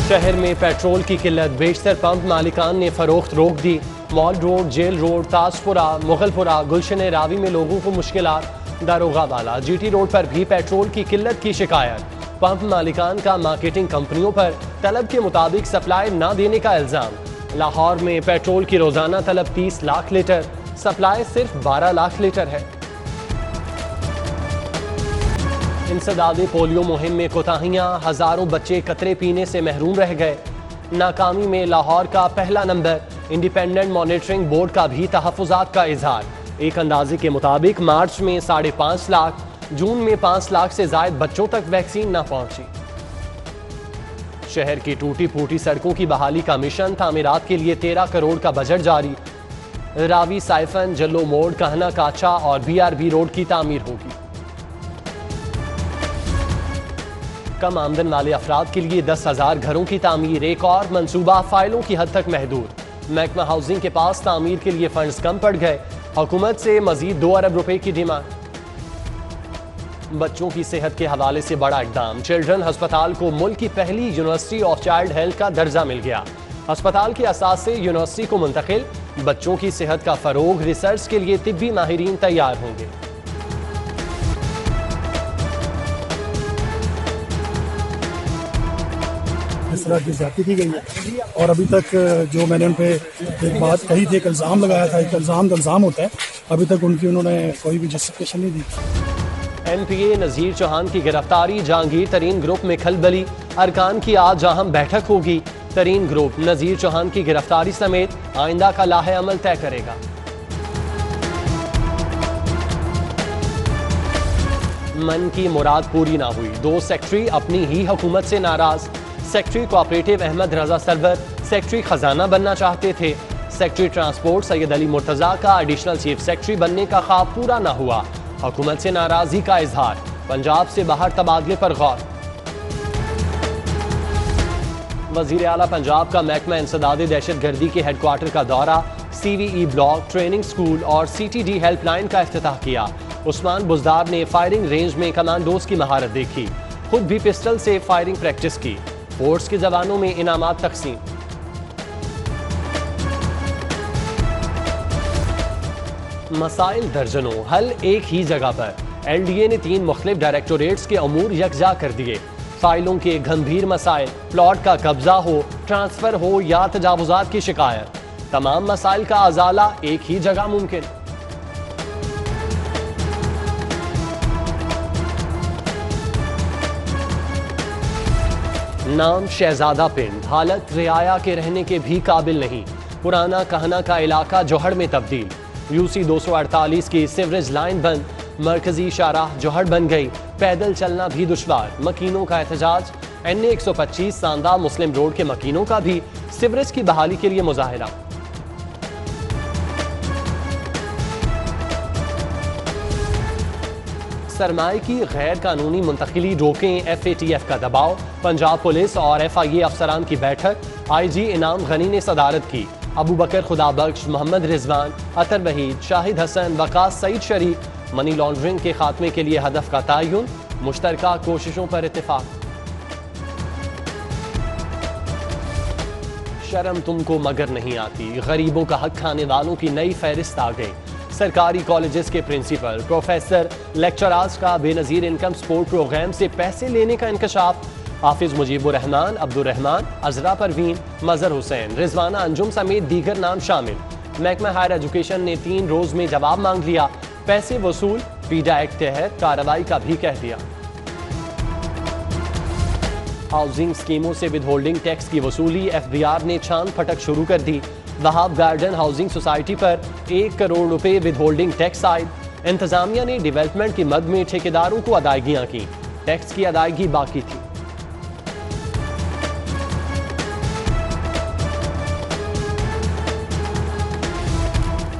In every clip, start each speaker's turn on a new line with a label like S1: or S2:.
S1: शहर में पेट्रोल की किल्लत, बेशतर पंप मालिकान ने फरोख्त रोक दी। Mall road, jail road, Tajpura, Mughalpura, Gulshan Ravi में लोगों को मुश्किलात। दारोगा वाला जीटी रोड पर भी पेट्रोल की किल्लत की शिकायत। पंप मालिकान का मार्केटिंग कंपनियों पर तलब के मुताबिक सप्लाई न देने का इल्जाम। लाहौर में पेट्रोल की रोजाना तलब 30 लाख लीटर, सप्लाई सिर्फ 12 लाख लीटर है। इंसदादे पोलियो मुहिम में कोताहियां, हजारों बच्चे कतरे पीने से महरूम रह गए। नाकामी में लाहौर का पहला नंबर। इंडिपेंडेंट मॉनिटरिंग बोर्ड का भी तहफ़्फ़ुज़ात का इजहार। एक अंदाजे के मुताबिक मार्च में 5.5 लाख, जून में 5 लाख से ज्यादा बच्चों तक वैक्सीन न पहुंची। शहर की टूटी फूटी सड़कों की बहाली का मिशन, तामीरात के लिए 13 करोड़ का बजट जारी। रावी साइफन, जल्लो मोड़, कहना काचा और BRB रोड की तामीर होगी। कम आमदन वाले अफराद के लिए 10,000 घरों की तामीर, एक और मंसूबा फाइलों की हद तक महदूद। महकमा हाउसिंग के पास तामीर के लिए फंड्स कम पड़ गए, हुकूमत से मजीद 2 अरब रुपए की डिमांड। बच्चों की सेहत के हवाले से बड़ा इकदाम, चिल्ड्रन अस्पताल को मुल्क की पहली यूनिवर्सिटी ऑफ चाइल्ड हेल्थ का दर्जा मिल गया। अस्पताल के असास से यूनिवर्सिटी को मुंतकिल, बच्चों की सेहत का फरोग, रिसर्च के लिए तिब्बी माहिरीन तैयार होंगे।
S2: इस तरह की ज्यादती की गई है और अभी तक जो मैंने उन पर एक बात कही थी, एक इल्ज़ाम लगाया था, एक इल्ज़ाम होता है, अभी तक उन्होंने कोई भी जस्टिफिकेशन नहीं दी।
S1: MPA नज़ीर चौहान की गिरफ्तारी, जहांगीर तरीन ग्रुप में खलबली, अरकान की आज अहम बैठक होगी। तरीन ग्रुप नज़ीर चौहान की गिरफ्तारी समेत आइंदा का लाहे अमल तय करेगा। मन की मुराद पूरी ना हुई, 2 सेक्रेटरी अपनी ही हुकूमत से नाराज। सेक्रेटरी कोऑपरेटिव अहमद रजा सरवर सेक्रेटरी खजाना बनना चाहते थे। सेक्रेटरी ट्रांसपोर्ट सैयद अली मुर्तजा का एडिशनल चीफ सेक्रेटरी बनने का ख्वाब पूरा ना हुआ, हुकूमत से नाराजगी का इजहार। पंजाब से बाहर तबादले पर गौर। वजीर आला पंजाब का महकमा इंसदादे दहशतगर्दी के हेडक्वार्टर का दौरा, CVE ब्लॉक, ट्रेनिंग स्कूल और CTD हेल्पलाइन का इफ्तिताह किया। उस्मान बुजदार ने फायरिंग रेंज में कमांडोज की महारत देखी, खुद भी पिस्टल से फायरिंग प्रैक्टिस की। फोर्स के जवानों में इनामात तकसीम। मसाइल दर्जनों, हल एक ही जगह पर। LDA ने 3 मुख्तलिफ डायरेक्टोरेट्स के अमूर यकजा कर दिए। फाइलों के गंभीर मसाइल, प्लॉट का कब्जा हो, ट्रांसफर हो या तजावुजात की शिकायत, तमाम मसाइल का अजाला एक ही जगह मुमकिन। नाम शहजादा पिंड, हालत रियाया के रहने के भी काबिल नहीं। पुराना कहना का इलाका जोहड़ में तब्दील। UC 248 की सीवरेज लाइन बंद, मरकजी शाहराह जोहड़ बन गई, पैदल चलना भी दुश्वार। मकीनों का एहतजाज। NA 125 सांदा मुस्लिम रोड के मकीनों का भी सीवरेज की बहाली के लिए मुजाहिरा। सरमाए की गैर कानूनी मुंतकिली रोकें, FATF का दबाव। पंजाब पुलिस और FIA अफसरान की बैठक, IG इनाम गनी ने सदारत की। अबू बकर खुदाबख्श, मोहम्मद रिजवान, अतर वहीद, शाहिद हसन, वकास सईद शरीक। मनी लॉन्ड्रिंग के खात्मे के लिए हदफ का तयन, मुश्तरका कोशिशों पर इत्तेफाक। शर्म तुमको मगर नहीं आती, गरीबों का हक खाने वालों की नई फहरिस्त आ गई। सरकारी कॉलेजेस के प्रिंसिपल, प्रोफेसर, लेक्चरर्स का बेनजीर इनकम सपोर्ट प्रोग्राम से पैसे लेने का इंकशाफ। हाफिज मुजीबुर रहमान, अब्दुल रहमान, अजरा परवीन, मजहर हुसैन, रिजवाना अंजुम समेत दीगर नाम शामिल। महकमा हायर एजुकेशन ने 3 रोज में जवाब मांग लिया, पैसे वसूल। पीडा एक्ट तहत कार्रवाई का भी कह दिया। हाउसिंग स्कीमों से विद होल्डिंग टैक्स की वसूली, FBR ने छान फटक शुरू कर दी। वहाब गार्डन हाउसिंग सोसाइटी पर 1 करोड़ रुपए विद होल्डिंग टैक्स आए। इंतजामिया ने डेवलपमेंट की मद में ठेकेदारों को अदायगियां की, टैक्स की अदायगी बाकी थी।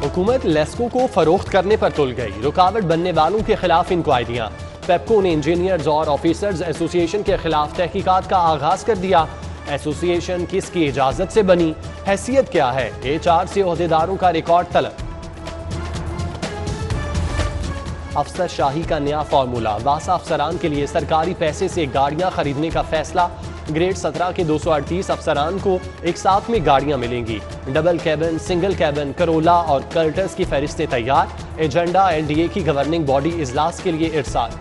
S1: हुकूमत लेस्को को फरोख्त करने पर तुल गई, रुकावट बनने वालों के खिलाफ इंक्वायरियां। पेप्को ने इंजीनियर्स और ऑफिसर्स एसोसिएशन के खिलाफ तहकीकात का आगाज कर दिया। एसोसिएशन किसकी इजाजत से बनी, हैसियत क्या है, HR से ओहदेदारों का रिकॉर्ड तलब। अफसर शाही का नया फार्मूला, वासा अफसरान के लिए सरकारी पैसे से गाड़ियां खरीदने का फैसला। ग्रेड 17 के 238 अफसरान को एक साथ में गाड़ियां मिलेंगी। Double cabin, single cabin, Corolla और कर्टस की फहरिस्तें तैयार। एजेंडा LDA की गवर्निंग बॉडी इजलास के लिए इरसाल।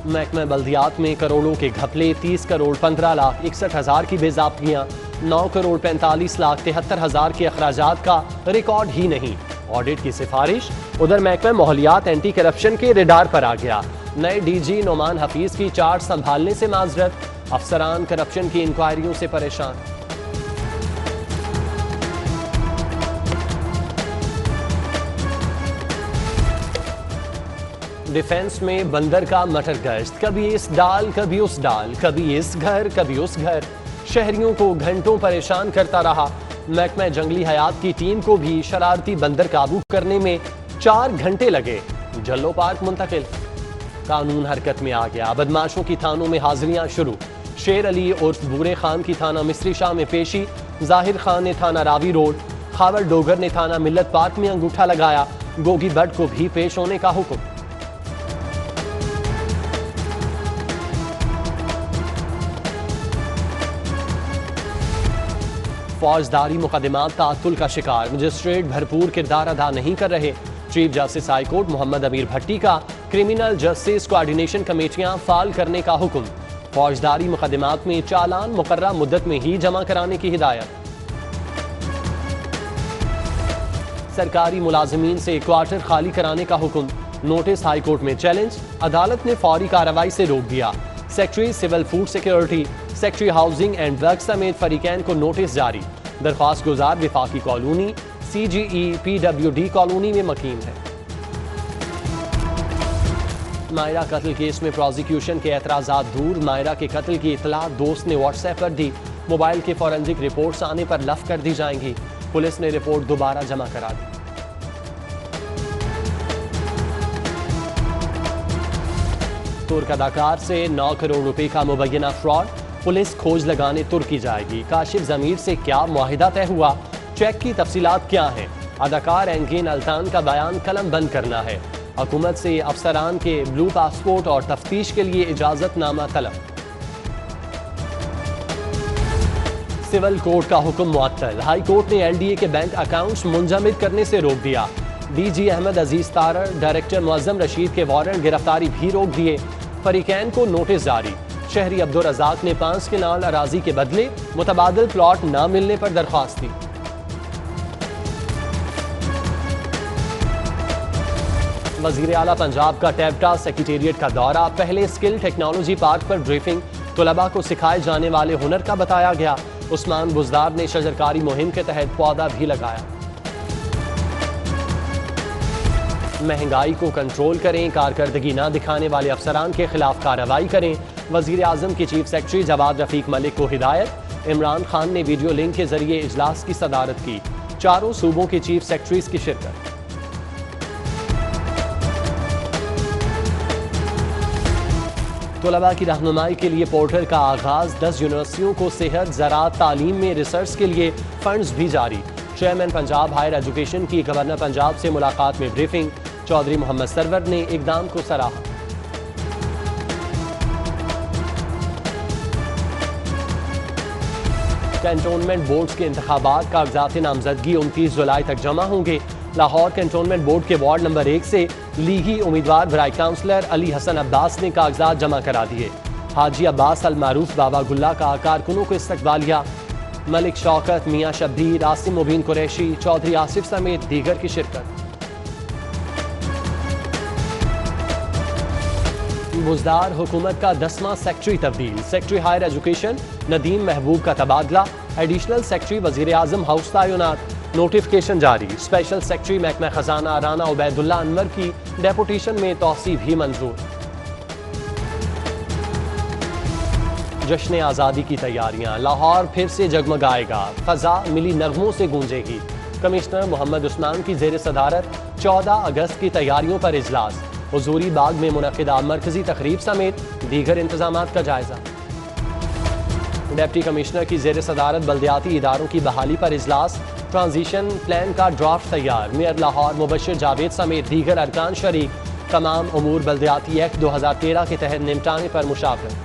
S1: महकमा बल्दियात में करोड़ों के घपले, 30 करोड़ 15 लाख 61 हजार की बेज़ाब्तियां, 9 करोड़ 45 लाख 73 हजार के अखराजात का रिकॉर्ड ही नहीं। ऑडिट की सिफारिश। उधर महकमा माहौलियात एंटी करप्शन के रेडार पर आ गया। नए DG नोमान हफीज की चार्ज संभालने से माजरत। अफसरान करप्शन की इंक्वायरियों से परेशान। डिफेंस में बंदर का मटर गश्त, कभी इस डाल कभी उस डाल, कभी इस घर कभी उस घर, शहरियों को घंटों परेशान करता रहा। महकमा जंगली हयात की टीम को भी शरारती बंदर काबू करने में 4 घंटे लगे। जल्लो पार्क मुंतकिल। कानून हरकत में आ गया। बदमाशों की थानों में हाजिरियां शुरू। शेर अली उर्फ बूरे खान की थाना मिस्री शाह में पेशी। जाहिर खान ने थाना रावी रोड, खावर डोगर ने थाना मिल्लत पार्क में अंगूठा लगाया। गोगी भट्ट को भी पेश होने का हुक्म। फौजदारी मुकदमात ताअत्तुल का शिकार, मजिस्ट्रेट भरपूर किरदार अदा नहीं कर रहे। Chief justice high court Mohammad Amir Bhatti का क्रिमिनल जस्टिस कोऑर्डिनेशन कमेटियां फाल करने का हुक्म। फौजदारी मुकदमात में चालान मुकर्रर मुद्दत में ही जमा कराने की हिदायत। सरकारी मुलाजमीन से क्वार्टर खाली कराने का हुक्म। नोटिस हाई कोर्ट में चैलेंज, अदालत ने फौरी कार्रवाई से रोक दिया। Secretary civil food security, secretary housing and work समेत फरीकैन को नोटिस जारी। दरख्वास्त गुजार विफाकी कॉलोनी, CGE PWD कॉलोनी में मकीन है। मायरा कत्ल केस में प्रोसिक्यूशन के एतराजात दूर। मायरा के कत्ल की इतला दोस्त ने व्हाट्सएप पर दी। मोबाइल के फॉरेंसिक रिपोर्ट्स आने पर लफ कर दी जाएंगी। पुलिस ने रिपोर्ट दोबारा जमा करा दी। तुर्क अदाकार से 9 करोड़ रुपए का मुबैना फ्रॉड। पुलिस खोज लगाने तुर्की जाएगी। काशिफ जमीर से क्या मुआहिदा तय हुआ, चेक की तफसीलात क्या हैं। अदाकार एंगेन अल्तान का बयान कलम बंद करना है। हुकूमत से अफसरान के ब्लू पासपोर्ट और तफ्तीश के लिए इजाजतनामा तलब। सिविल कोर्ट का हुक्म मुअत्तल। हाई कोर्ट ने LDA के बैंक अकाउंट्स मुंजमद करने से रोक दिया। DG अहमद अजीज तारर, डायरेक्टर मुअज्जम रशीद के वारंट गिरफ्तारी भी रोक दिए। फरीकैन को नोटिस जारी। शहरी अब्दुल रज़ाक ने 5 कनाल अराजी के बदले मुतबादिल प्लॉट न मिलने पर दरख्वास्त दी। वज़ीर आला पंजाब का टैबटा सेक्रेटेरिएट का दौरा। पहले स्किल टेक्नोलॉजी पार्क पर ब्रीफिंग। तुलबा को सिखाए जाने वाले हुनर का बताया गया। उस्मान बुजदार ने शजरकारी मुहिम के तहत पौधा भी लगाया। महंगाई को कंट्रोल करें, कारकर्दगी न दिखाने वाले अफसरान के खिलाफ कार्रवाई करें। वजीर आजम के चीफ सेक्रेटरी जवाद रफीक मलिक को हिदायत। इमरान खान ने वीडियो लिंक के जरिए इजलास की सदारत की। चारों सूबों के चीफ सेक्रेटरीज की शिरकत। तुलबा की रहनुमाई के लिए पोर्टल का आगाज। 10 यूनिवर्सिटियों को सेहत, ज़राअत, तालीम में रिसर्च के लिए फंड्स भी जारी। चेयरमैन पंजाब हायर एजुकेशन की गवर्नर पंजाब से मुलाकात में ब्रीफिंग। चौधरी मोहम्मद सरवर ने इकदाम को सराहा। कैंटोनमेंट बोर्ड के इंतखाबात कागजात नामजदगी 29 जुलाई तक जमा होंगे। लाहौर कैंटोनमेंट बोर्ड के वार्ड नंबर 1 से लीगी उम्मीदवार बराए काउंसलर अली हसन अब्बास ने कागजात जमा करा दिए। हाजी अब्बास अल मारूफ बाबा गुल्ला का कारकुनों को इस्तकबालिया। मलिक शौकत, मियाँ शब्बीर, आसिम मुबीन कुरैशी, चौधरी आसिफ समेत दीगर की शिरकत। बुजदार हुकूमत का 10वां सेक्रेटरी तब्दील। सेक्रेटरी हायर एजुकेशन नदीम महबूब का तबादला। एडिशनल सेक्रेटरी वजीर आजम हाउस तैनात। नोटिफिकेशन जारी। स्पेशल सेक्रेटरी महकमा खजाना राना उबैदुल्ला अनवर की डेपुटेशन में तौसीब भी मंजूर। जश्न आज़ादी की तैयारियां। लाहौर फिर से जगमगाएगा। फजा मिली नगमों से गूंजेगी। कमिश्नर मोहम्मद उस्मान की जेर सदारत 14 अगस्त की तैयारियों पर इजलास। हुजूरी बाग में मुनक़िदा मरकजी तकरीब समेत दीगर इंतजामात का जायजा। डिप्टी कमिश्नर की जेर सदारत बल्दियाती इदारों की बहाली पर इजलास। ट्रांजिशन प्लान का ड्राफ्ट तैयार। मेयर लाहौर मुबशिर जावेद समेत दीगर अरकान शरीक। तमाम उमूर बल्दियाती एक्ट 2013 के तहत निपटाने पर मुशावरत।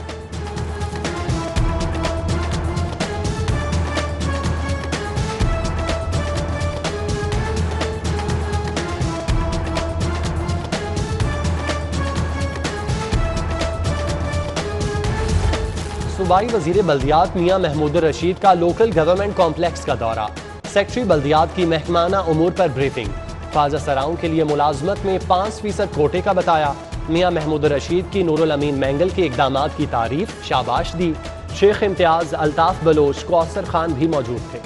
S1: सूबाई वजीर बल्दियात मियां महमूद रशीद का लोकल गवर्नमेंट कॉम्प्लेक्स का दौरा। सेक्रेटरी बल्दियात की महकमाना उमूर पर ब्रीफिंग। ख्वाजा सराओं के लिए मुलाजमत में 5% कोटे का बताया। मियां महमूद रशीद की नूरुल अमीन मैंगल के इकदामात की तारीफ, शाबाश दी। शेख इम्तियाज, अल्ताफ बलोच, कौसर खान भी मौजूद थे।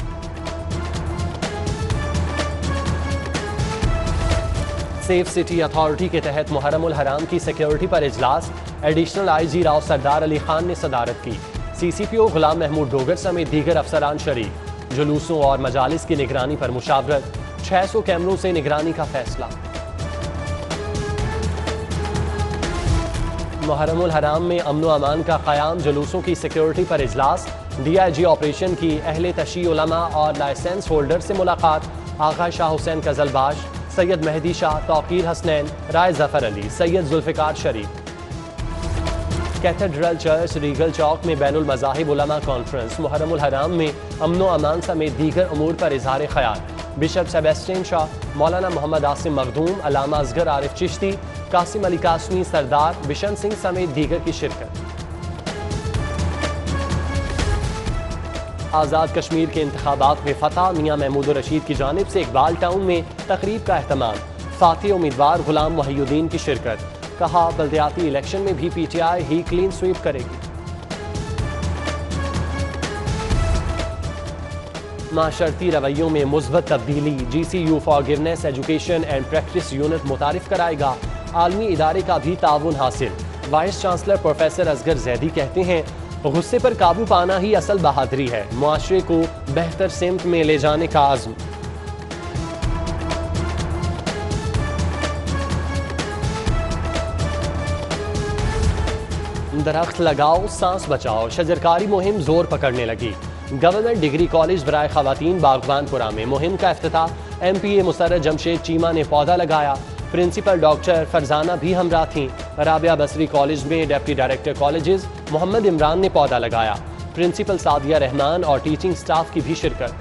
S1: सेफ सिटी अथॉरिटी के तहत मुहर्रमुल हराम की सिक्योरिटी पर इजलास। एडिशनल IG राव सरदार अली खान ने सदारत की। CCPO गुलाम महमूद डोगर समेत दीगर अफसरान शरीक। जुलूसों और मजालिस की निगरानी पर मुशावरत। 600 कैमरों से निगरानी का फैसला। मुहर्रमुल हराम में अमन अमान का क़याम, जुलूसों की सिक्योरिटी पर इजलास। DIG ऑपरेशन की अहले तशी उलमा और लाइसेंस होल्डर से मुलाकात। आगा शाह हुसैन कजलबाश, सैयद मेहदी शाह, तौकीर हसनैन, राय जफर अली, सैयद जुल्फिकार शरीफ। कैथेड्रल चर्च रीगल चौक में बैनुल मज़ाहिब उलमा कॉन्फ्रेंस। मुहर्रमुल हराम में अमन अमान समेत दीगर उमूर पर इजहार ख्याल। बिशप सेबेस्टियन शाह, मौलाना मोहम्मद आसिम मखदूम, अल्लामा असगर आरिफ चिश्ती, कासिम अली कासमी सरदार, बिशन सिंह समेत दीगर की शिरकत। आज़ाद कश्मीर के इंतखाबात में फतह। मियां महमूद रशीद की जानिब से इकबाल टाउन में तकरीब का एहतमाम। फातिह उम्मीदवार गुलाम मुहियुद्दीन की शिरकत। कहा, बल्दियाती इलेक्शन में भी PTI ही क्लीन स्वीप करेगी। माशरती रवैयों में मुस्बत तब्दीली। GCU forgiveness education and practice unit मुतारिफ कराएगा। आलमी इदारे का भी ताउन हासिल। Vice chancellor professor Asghar Zaidi कहते हैं, गुस्से पर काबू पाना ही असल बहादुरी है। मुआशरे को बेहतर सिमत में ले जाने का आज़्म। दरख्त लगाओ, सांस बचाओ, शजरकारी मुहिम जोर पकड़ने लगी। गवर्नमेंट डिग्री कॉलेज बराए खवातीन बागबानपुरा में मुहिम का इफ्तिताह। MPA मुसर्रत जमशेद चीमा ने पौधा लगाया। प्रिंसिपल डॉक्टर फरजाना भी हमरा थीं। राबिया बसरी कॉलेज में deputy director colleges Mohammad Imran ने पौधा लगाया। प्रिंसिपल सादिया रहमान और टीचिंग स्टाफ की भी शिरकत।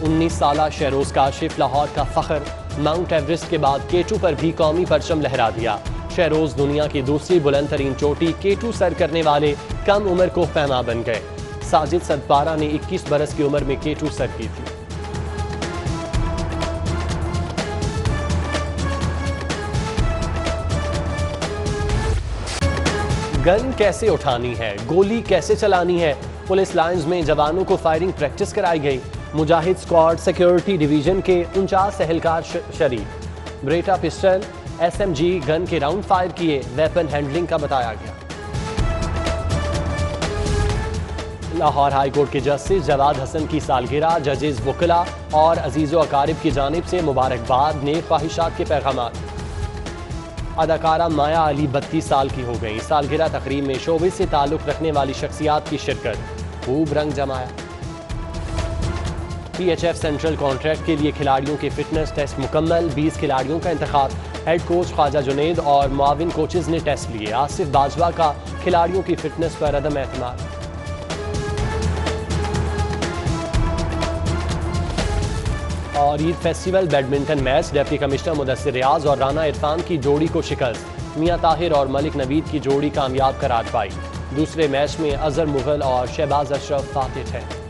S1: उन्नीस साला शहरोज काशिफ लाहौर का फख्र। माउंट एवरेस्ट के बाद K2 पर भी कौमी परचम लहरा दिया। शहरोज दुनिया की दूसरी बुलंद तरीन चोटी K2 सर करने वाले कम उम्र को पैमा बन गए। साजिद सदपारा ने 21 बरस की उम्र में K2 सर की थी। गन कैसे उठानी है, गोली कैसे चलानी है, पुलिस लाइंस में जवानों को फायरिंग प्रैक्टिस कराई गई। मुजाहिद स्क्वाड सिक्योरिटी डिवीजन के 49 एहलकार शरीक। ब्रेटा पिस्टल, SMG गन के राउंड फायर किए। वेपन हैंडलिंग का बताया गया। लाहौर हाई कोर्ट के जस्टिस जवाद हसन की सालगिरह। जजेस, वकला और अजीज़ो अकारिब की जानिब से मुबारकबाद, नेक ख्वाहिशात के पैगामात। अदाकारा माया अली 32 साल की हो गई। सालगिरह तकरीब में शोबे से ताल्लुक़ रखने वाली शख्सियात की शिरकत। खूब रंग जमाया। PHF सेंट्रल कॉन्ट्रैक्ट के लिए खिलाड़ियों के फिटनेस टेस्ट मुकम्मल। 20 खिलाड़ियों का इंतखाब। हेड कोच ख्वाजा जुनैद और मुआविन कोचेज ने टेस्ट लिए। आसिफ बाजवा का खिलाड़ियों की फिटनेस पर अदम एतमाद। और Eid festival badminton match. Deputy commissioner Mudassir Riaz और राना इरफान की जोड़ी को शिकस्त। मियां ताहिर और मलिक नवीद की जोड़ी कामयाब करार पाई। दूसरे मैच में अजहर मुगल और शहबाज अशरफ फातिह थे।